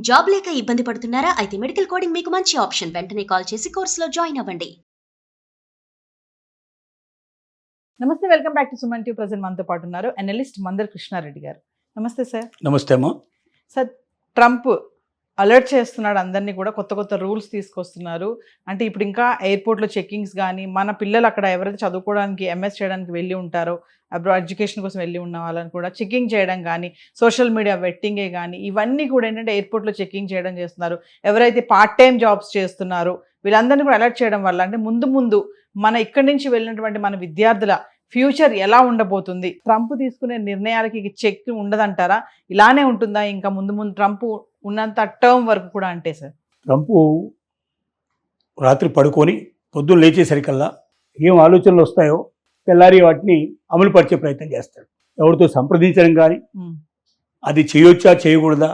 Job లేక ఇబ్బంది పడుతున్నారా? అయితే మెడికల్ కోడింగ్ మీకు మంచి ఆప్షన్. వెంటనే కాల్ చేసి కోర్సులో జాయిన్ అవ్వండి. నమస్తే, welcome back to Suman TV. Present మనతో పాటు ఉన్నారు అనలిస్ట్ మందర్ కృష్ణారెడ్డి గారు. నమస్తే సార్. నమస్తే అమ్మా. సార్, ట్రంప్ అలర్ట్ చేస్తున్నాడు అందరినీ కూడా, కొత్త కొత్త రూల్స్ తీసుకొస్తున్నారు. అంటే ఇప్పుడు ఇంకా ఎయిర్పోర్ట్లో చెక్కింగ్స్ కానీ, మన పిల్లలు అక్కడ ఎవరైతే చదువుకోవడానికి ఎంఎస్ చేయడానికి వెళ్ళి ఉంటారో, అబ్రాడ్ ఎడ్యుకేషన్ కోసం వెళ్ళి ఉన్న వాళ్ళని కూడా చెక్కింగ్ చేయడం కానీ, సోషల్ మీడియా వెట్టింగే కానీ, ఇవన్నీ కూడా ఏంటంటే ఎయిర్పోర్ట్లో చెక్కింగ్ చేయడం చేస్తున్నారు. ఎవరైతే పార్ట్ టైం జాబ్స్ చేస్తున్నారో వీళ్ళందరినీ కూడా అలర్ట్ చేయడం వల్ల అంటే ముందు మన ఇక్కడి నుంచి వెళ్ళినటువంటి మన విద్యార్థుల ఫ్యూచర్ ఎలా ఉండబోతుంది? ట్రంప్ తీసుకునే నిర్ణయాలకి చెక్ ఉండదంటారా? ఇలానే ఉంటుందా ఇంకా ముందు ట్రంప్ ఉన్నంత టర్మ్ వరకు కూడా? అంటే సార్, ట్రంప్ రాత్రి పడుకొని పొద్దున్న లేచేసరికల్లా ఏం ఆలోచనలు వస్తాయో తెల్లారి వాటిని అమలుపరిచే ప్రయత్నం చేస్తాడు. ఎవరితో సంప్రదించడం కానీ, అది చేయొచ్చా చేయకూడదా,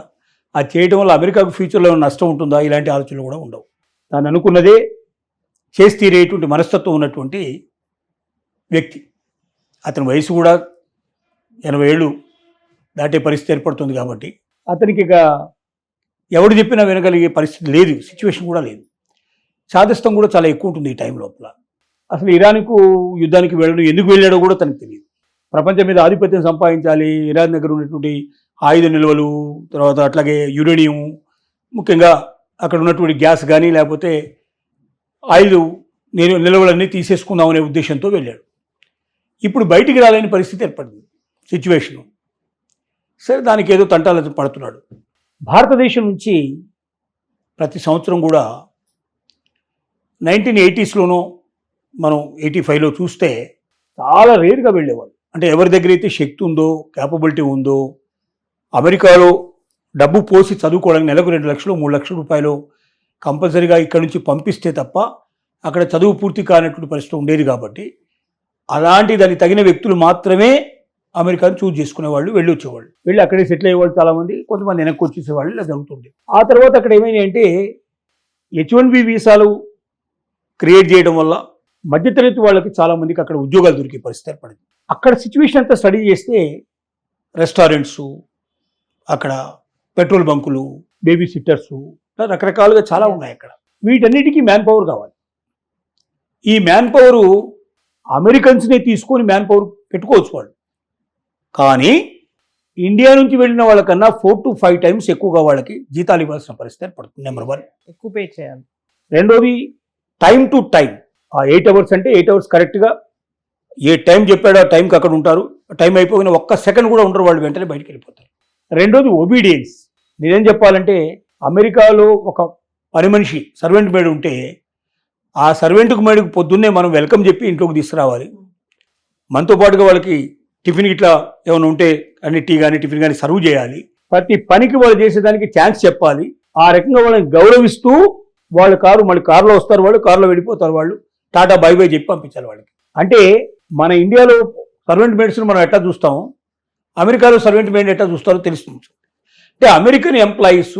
అది చేయడం వల్ల అమెరికాకు ఫ్యూచర్లో నష్టం ఉంటుందా, ఇలాంటి ఆలోచనలు కూడా ఉండవు. తాను అనుకున్నదే చేసి తీరేటువంటి మనస్తత్వం ఉన్నటువంటి వ్యక్తి. అతని వయసు కూడా 80 ఏళ్ళు దాటే పరిస్థితి ఏర్పడుతుంది కాబట్టి అతనికి ఇక ఎవడు చెప్పినా వినగలిగే పరిస్థితి లేదు, సిచ్యువేషన్ కూడా లేదు. చాదస్తం కూడా చాలా ఎక్కువ ఉంటుంది ఈ టైం లోపల. అసలు ఇరాన్కు యుద్ధానికి వెళ్ళడం ఎందుకు వెళ్ళాడో కూడా తనకు తెలియదు. ప్రపంచం మీద ఆధిపత్యం సంపాదించాలి, ఇరాన్ దగ్గర ఉన్నటువంటి ఆయుధ నిల్వలు, తర్వాత అట్లాగే యురేనియం, ముఖ్యంగా అక్కడ ఉన్నటువంటి గ్యాస్ కానీ లేకపోతే ఆయిల్ నిల్వలన్నీ తీసేసుకుందాం అనే ఉద్దేశంతో వెళ్ళాడు. ఇప్పుడు బయటికి రాలేని పరిస్థితి ఏర్పడింది సిచ్యువేషను. సరే, దానికి ఏదో తంటాలు పడుతున్నాడు. భారతదేశం నుంచి ప్రతి సంవత్సరం కూడా 1980స్లోనో మనం 85లో చూస్తే చాలా రేరుగా వెళ్ళేవాళ్ళు. అంటే ఎవరి దగ్గర అయితే శక్తి ఉందో, క్యాపబిలిటీ ఉందో, అమెరికాలో డబ్బు పోసి చదువుకోవడానికి నెలకు 2 లక్షలు 3 లక్షల రూపాయలు కంపల్సరీగా ఇక్కడి నుంచి పంపిస్తే తప్ప అక్కడ చదువు పూర్తి కానటువంటి పరిస్థితి ఉండేది. కాబట్టి అలాంటి దానికి తగిన వ్యక్తులు మాత్రమే అమెరికాను చూజ్ చేసుకునేవాళ్ళు, వెళ్ళి వచ్చేవాళ్ళు. వెళ్ళి అక్కడే సెటిల్ అయ్యేవాళ్ళు చాలామంది, కొంతమంది వెనక్కి వచ్చేసేవాళ్ళు. ఇలా జరుగుతుంది. ఆ తర్వాత అక్కడ ఏమైనా అంటే H1B వీసాలు క్రియేట్ చేయడం వల్ల మధ్యతరగతి వాళ్ళకి చాలామందికి అక్కడ ఉద్యోగాలు దొరికే పరిస్థితి ఏర్పడింది. అక్కడ సిచ్యువేషన్ అంతా స్టడీ చేస్తే రెస్టారెంట్సు, అక్కడ పెట్రోల్ బంకులు, బేబీ సిట్టర్సు, రకరకాలుగా చాలా ఉన్నాయి అక్కడ. వీటన్నిటికీ మ్యాన్ పవర్ కావాలి. ఈ మ్యాన్ పవరు అమెరికన్స్నే తీసుకొని మ్యాన్ పవర్ పెట్టుకోవచ్చు వాళ్ళు. కానీ ఇండియా నుంచి వెళ్ళిన వాళ్ళకన్నా 4 to 5 times ఎక్కువగా వాళ్ళకి జీతాలు ఇవ్వాల్సిన పరిస్థితి ఏర్పడుతుంది. నెంబర్ 1, ఎక్కువ పే చేయాలి. రెండోది, టైం టు టైం. ఆ 8 hours అంటే 8 hours కరెక్ట్గా ఏ టైం చెప్పాడో ఆ టైంకి అక్కడ ఉంటారు. టైం అయిపోయిన 1 second కూడా ఉండరు, వాళ్ళు వెంటనే బయటికి వెళ్ళిపోతారు. రెండోది, ఒబీడియన్స్. నేనేం చెప్పాలంటే అమెరికాలో ఒక పని మనిషి సర్వెంట్ మేడ్ ఉంటే ఆ సర్వెంట్కు మేడకు పొద్దున్నే మనం వెల్కమ్ చెప్పి ఇంట్లోకి తీసుకురావాలి. మనతో పాటుగా వాళ్ళకి టిఫిన్ ఇట్లా ఏమైనా ఉంటే అన్ని టీ కానీ టిఫిన్ కానీ సర్వ్ చేయాలి. ప్రతి పనికి వాళ్ళు చేసేదానికి ఛాన్స్ చెప్పాలి. ఆ రకంగా వాళ్ళని గౌరవిస్తూ వాళ్ళ మళ్ళీ కారులో వస్తారు, వాళ్ళు కారులో వెళ్ళిపోతారు, వాళ్ళు టాటా బై బై చెప్పి పంపించాలి వాళ్ళకి. అంటే మన ఇండియాలో సర్వెంట్ మేడ్స్ని మనం ఎట్లా చూస్తామో అమెరికాలో సర్వెంట్ మేడ్ ఎట్లా చూస్తారో తెలుస్తుంది. అంటే అమెరికన్ ఎంప్లాయీస్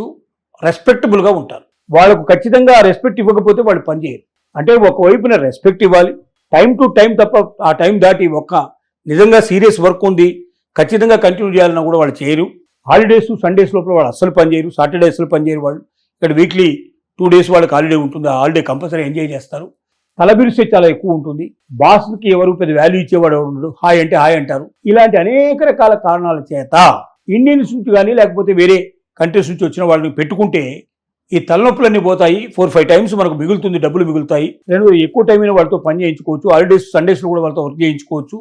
రెస్పెక్టబుల్గా ఉంటారు. వాళ్ళకు ఖచ్చితంగా ఆ రెస్పెక్ట్ ఇవ్వకపోతే వాళ్ళు పనిచేయరు. అంటే ఒకవైపున రెస్పెక్ట్ ఇవ్వాలి, టైం టు టైం తప్ప ఆ టైం దాటి నిజంగా సీరియస్ వర్క్ ఉంది ఖచ్చితంగా కంటిన్యూ చేయాలన్నా కూడా వాళ్ళు చేయరు. హాలిడేస్, సండేస్ లోపల వాళ్ళు అస్సలు పనిచేయరు, సాటర్డే అస్సలు పనిచేయరు వాళ్ళు. ఇక్కడ వీక్లీ 2 days వాళ్ళకి హాలిడే ఉంటుంది. ఆ హాలిడే కంపల్సరీ ఎంజాయ్ చేస్తారు. తలబిరిసే చాలా ఎక్కువ ఉంటుంది. బాస్కి ఎవరు పెద్ద వాల్యూ ఇచ్చేవాడు ఎవరు ఉండడు, హాయ్ అంటే హాయ్ అంటారు. ఇలాంటి అనేక రకాల కారణాల చేత ఇండియన్స్ నుంచి కానీ లేకపోతే వేరే కంట్రీస్ నుంచి వచ్చిన వాళ్ళని పెట్టుకుంటే ఈ తలనొప్పులన్నీ పోతాయి. 4-5 times మనకు మిగులుతుంది, డబ్బులు మిగులుతాయి. రెండు, ఎక్కువ టైం అయినా వాళ్ళతో పని చేయించుకోవచ్చు. హాలిడేస్, సండేస్లో కూడా వాళ్ళతో వర్క్ చేయించుకోవచ్చు,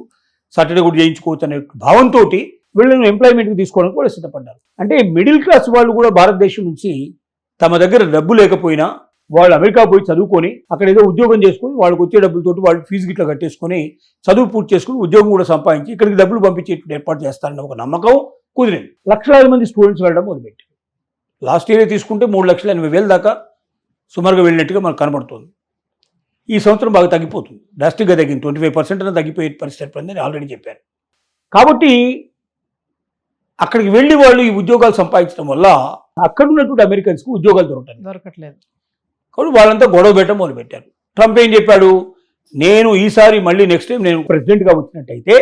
సాటర్డే కూడా చేయించుకోవచ్చు అనే భావంతో వీళ్ళను ఎంప్లాయ్మెంట్కి తీసుకోవడానికి కూడా సిద్ధపడ్డారు. అంటే మిడిల్ క్లాస్ వాళ్ళు కూడా భారతదేశం నుంచి తమ దగ్గర డబ్బు లేకపోయినా వాళ్ళు అమెరికా పోయి చదువుకొని అక్కడ ఏదో ఉద్యోగం చేసుకొని వాళ్ళకి వచ్చే డబ్బులతోటి వాళ్ళు ఫీజు గిట్లా కట్టేసుకొని చదువు పూర్తి చేసుకుని ఉద్యోగం కూడా సంపాదించి ఇక్కడికి డబ్బులు పంపించేటువంటి ఏర్పాటు చేస్తారని ఒక నమ్మకం కుదిరింది. లక్షలాది మంది స్టూడెంట్స్ వెళ్ళడం మొదలుపెట్టారు. లాస్ట్ ఇయర్ తీసుకుంటే 3,80,000 దాకా సుమారుగా వెళ్ళినట్టుగా మనకు కనబడుతుంది. ఈ సంవత్సరం బాగా తగ్గిపోతుంది, డ్రాస్టిక్గా తగ్గింది. 25% తగ్గిపోయే పరిస్థితి ఏర్పడిందని ఆల్రెడీ చెప్పారు. కాబట్టి అక్కడికి వెళ్ళి వాళ్ళు ఈ ఉద్యోగాలు సంపాదించడం వల్ల అక్కడ ఉన్నటువంటి అమెరికన్స్కి ఉద్యోగాలు దొరకట్లేదు. కాబట్టి వాళ్ళంతా గొడవ పెట్టడం మొదలుపెట్టారు. ట్రంప్ ఏం చెప్పాడు, నేను ఈసారి మళ్ళీ నెక్స్ట్ టైం నేను ప్రెసిడెంట్గా వచ్చినట్టయితే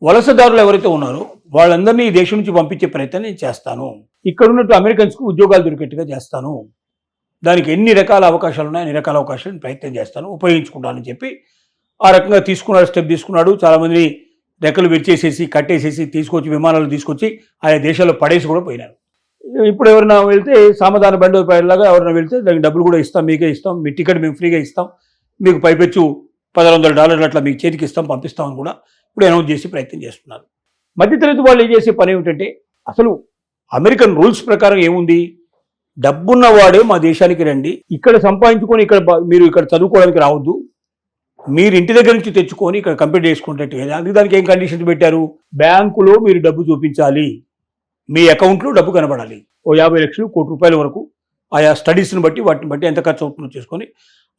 వలసదారులు ఎవరైతే ఉన్నారో వాళ్ళందరినీ ఈ దేశం నుంచి పంపించే ప్రయత్నం నేను చేస్తాను. ఇక్కడ ఉన్నట్టు అమెరికన్స్కి ఉద్యోగాలు దొరికేట్టుగా చేస్తాను, దానికి ఎన్ని రకాల అవకాశాలు ఉన్నాయి అన్ని రకాల అవకాశాలను ప్రయత్నం చేస్తాను, ఉపయోగించుకుంటానని చెప్పి ఆ రకంగా తీసుకున్నాడు, స్టెప్ తీసుకున్నాడు. చాలామందిని రెక్కలు విరిచేసేసి కట్టేసేసి తీసుకొచ్చి విమానాలు తీసుకొచ్చి ఆయా దేశాల్లో పడేసి కూడా పోయినారు. ఇప్పుడు ఎవరైనా వెళ్తే సామధాన బండోపాయలాగా ఎవరైనా వెళ్తే దానికి డబ్బులు కూడా ఇస్తాం, మీకే ఇస్తాం, మీ టికెట్ మేము ఫ్రీగా ఇస్తాం, మీకు పైపెచ్చు $1,100 అట్లా మీకు చేతికి ఇస్తాం, పంపిస్తామని కూడా ఇప్పుడు అనౌన్స్ చేసి ప్రయత్నం చేస్తున్నారు. మధ్యతరగతి వాళ్ళు ఏం చేసే పని ఏమిటంటే, అసలు అమెరికన్ రూల్స్ ప్రకారం ఏముంది, డబ్బున్న వాడే మా దేశానికి రండి, ఇక్కడ సంపాదించుకొని మీరు ఇక్కడ చదువుకోవడానికి రావద్దు, మీరు ఇంటి దగ్గర నుంచి తెచ్చుకొని ఇక్కడ కంప్లీట్ చేసుకుంటే అందుకు దానికి ఏం కండిషన్స్ పెట్టారు, బ్యాంకులో మీరు డబ్బు చూపించాలి, మీ అకౌంట్లో డబ్బు కనబడాలి, ఓ 50 లక్షలు ₹1 కోటి వరకు ఆయా స్టడీస్ని బట్టి వాటిని బట్టి ఎంత ఖర్చు అవుతుందో చేసుకొని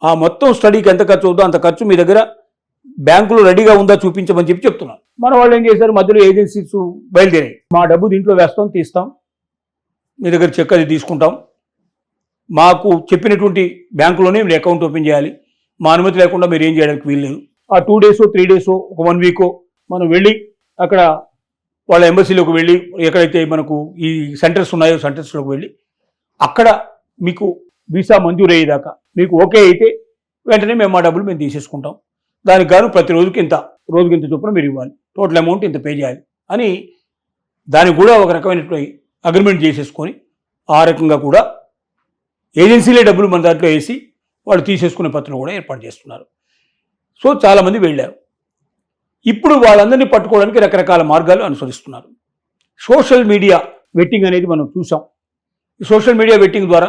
ఆ మొత్తం స్టడీకి ఎంత ఖర్చు అవుతుందో అంత ఖర్చు మీ దగ్గర బ్యాంకులో రెడీగా ఉందా చూపించమని చెప్పి చెప్తున్నారు. మన వాళ్ళు ఏం చేశారు, మధ్యలో ఏజెన్సీస్ బయలుదేరాయి, మా డబ్బు దీంట్లో వేస్తాం, తీస్తాం, మీ దగ్గర చెక్ అది తీసుకుంటాం, మాకు చెప్పినటువంటి బ్యాంకులోనే మీరు అకౌంట్ ఓపెన్ చేయాలి, మా అనుమతి లేకుండా మీరు ఏం చేయడానికి వీల్లేదు. ఆ 2 డేసో 3 డేసో ఒక 1 వీకో మనం వెళ్ళి అక్కడ వాళ్ళ ఎంబసీలోకి వెళ్ళి ఎక్కడైతే మనకు ఈ సెంటర్స్ ఉన్నాయో సెంటర్స్లోకి వెళ్ళి అక్కడ మీకు వీసా మంజూరు అయ్యేదాకా మీకు ఓకే అయితే వెంటనే మేము మా డబ్బులు మేము తీసేసుకుంటాం, దానికి గాను ప్రతి రోజుకి ఇంత చొప్పున మీరు ఇవ్వాలి, టోటల్ అమౌంట్ ఇంత పే చేయాలి అని దానికి కూడా ఒక రకమైనటువంటి అగ్రిమెంట్ చేసేసుకొని ఆ రకంగా కూడా ఏజెన్సీలే డబ్బులు మన దాంట్లో వేసి వాళ్ళు తీసేసుకునే పత్రం కూడా ఏర్పాటు చేస్తున్నారు. సో చాలామంది వెళ్ళారు. ఇప్పుడు వాళ్ళందరినీ పట్టుకోవడానికి రకరకాల మార్గాలు అనుసరిస్తున్నారు. సోషల్ మీడియా వెట్టింగ్ అనేది మనం చూసాం. ఈ సోషల్ మీడియా వెట్టింగ్ ద్వారా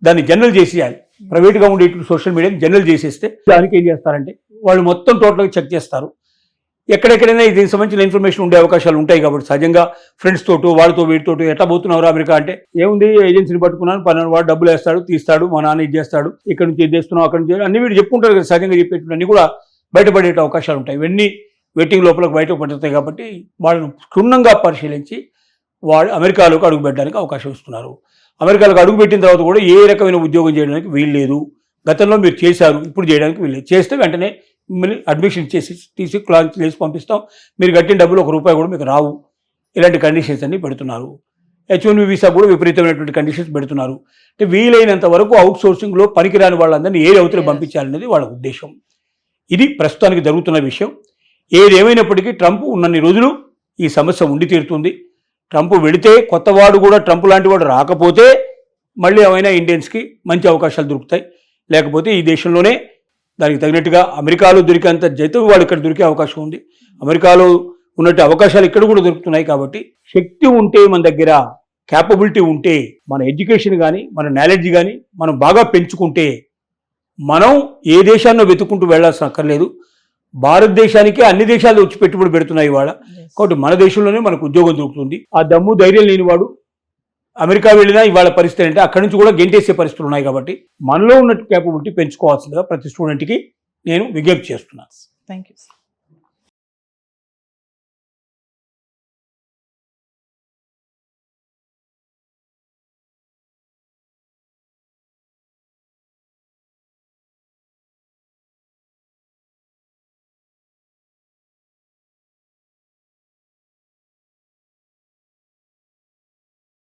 దాన్ని జనరల్ చేసేయాలి, ప్రైవేట్గా ఉండే సోషల్ మీడియాని జనరల్ చేసేస్తే దానికి ఏం చేస్తారంటే వాళ్ళు మొత్తం టోటల్గా చెక్ చేస్తారు, ఎక్కడెక్కడైనా దీనికి సంబంధించిన ఇన్ఫర్మేషన్ ఉండే అవకాశాలు ఉంటాయి. కాబట్టి సహజంగా ఫ్రెండ్స్ తోటో వాళ్ళతో వీటితోటో ఎట్లా పోతున్నారు అమెరికా అంటే ఏముంది, ఏజెన్సీని పట్టుకున్నాను, పన్నెండు వాడు డబ్బులు వేస్తాడు, తీస్తాడు, మా నాన్న ఇది చేస్తాడు, ఇక్కడ నుంచి ఇది చేస్తున్నావు, అక్కడ నుంచి అన్ని వీడు చెప్పుకుంటారు కదా, సహజంగా చెప్పేటువంటి అన్ని కూడా బయటపడే అవకాశాలు ఉంటాయి. ఇవన్నీ వెట్టింగ్ లోపలికి బయటకు పడుతాయి. కాబట్టి వాళ్ళను క్షుణ్ణంగా పరిశీలించి వాళ్ళు అమెరికాలోకి అడుగుపెట్టడానికి అవకాశం ఇస్తున్నారు. అమెరికాలోకి అడుగుపెట్టిన తర్వాత కూడా ఏ రకమైన ఉద్యోగం చేయడానికి వీల్లేదు, గతంలో మీరు చేశారు ఇప్పుడు చేయడానికి వీల్లేదు, చేస్తే వెంటనే మిమ్మల్ని అడ్మిషన్ తీసి క్లాస్ చేసి పంపిస్తాం, మీరు కట్టిన డబ్బులు ₹1 కూడా మీకు రావు, ఇలాంటి కండిషన్స్ అన్ని పెడుతున్నారు. H-1B వీసా కూడా విపరీతమైనటువంటి కండిషన్స్ పెడుతున్నారు. అంటే వీలైనంత వరకు అవుట్ సోర్సింగ్లో పనికిరాని వాళ్ళందరినీ ఏ అవతల పంపించాలనేది వాళ్ళ ఉద్దేశం. ఇది ప్రస్తుతానికి జరుగుతున్న విషయం. ఏదేమైనప్పటికీ ట్రంప్ ఉన్నన్ని రోజులు ఈ సమస్య ఉండి తీరుతుంది. ట్రంప్ వెళితే కొత్తవాడు కూడా ట్రంప్ లాంటి వాడు రాకపోతే మళ్ళీ ఏమైనా ఇండియన్స్కి మంచి అవకాశాలు దొరుకుతాయి, లేకపోతే ఈ దేశంలోనే దానికి తగినట్టుగా అమెరికాలో దొరికేంత జీతం వాళ్ళు ఇక్కడ దొరికే అవకాశం ఉంది. అమెరికాలో ఉన్నట్టు అవకాశాలు ఇక్కడ కూడా దొరుకుతున్నాయి. కాబట్టి శక్తి ఉంటే మన దగ్గర, క్యాపబిలిటీ ఉంటే, మన ఎడ్యుకేషన్ కానీ మన నాలెడ్జ్ కానీ మనం బాగా పెంచుకుంటే మనం ఏ దేశాల్లో వెతుక్కుంటూ వెళ్లాల్సిన అక్కర్లేదు. భారతదేశానికి అన్ని దేశాలు వచ్చి పెట్టుబడి పెడుతున్నాయి ఇవాళ. కాబట్టి మన దేశంలోనే మనకు ఉద్యోగం దొరుకుతుంది. ఆ దమ్ము ధైర్యం లేనివాడు అమెరికా వెళ్ళినా ఇవాళ పరిస్థితి అంటే అక్కడి నుంచి కూడా గెంటేసే పరిస్థితులు ఉన్నాయి. కాబట్టి మనలో ఉన్నట్టు క్యాపబిలిటీ పెంచుకోవాల్సిందిగా ప్రతి స్టూడెంట్కి నేను విజ్ఞప్తి చేస్తున్నాను. Thank you.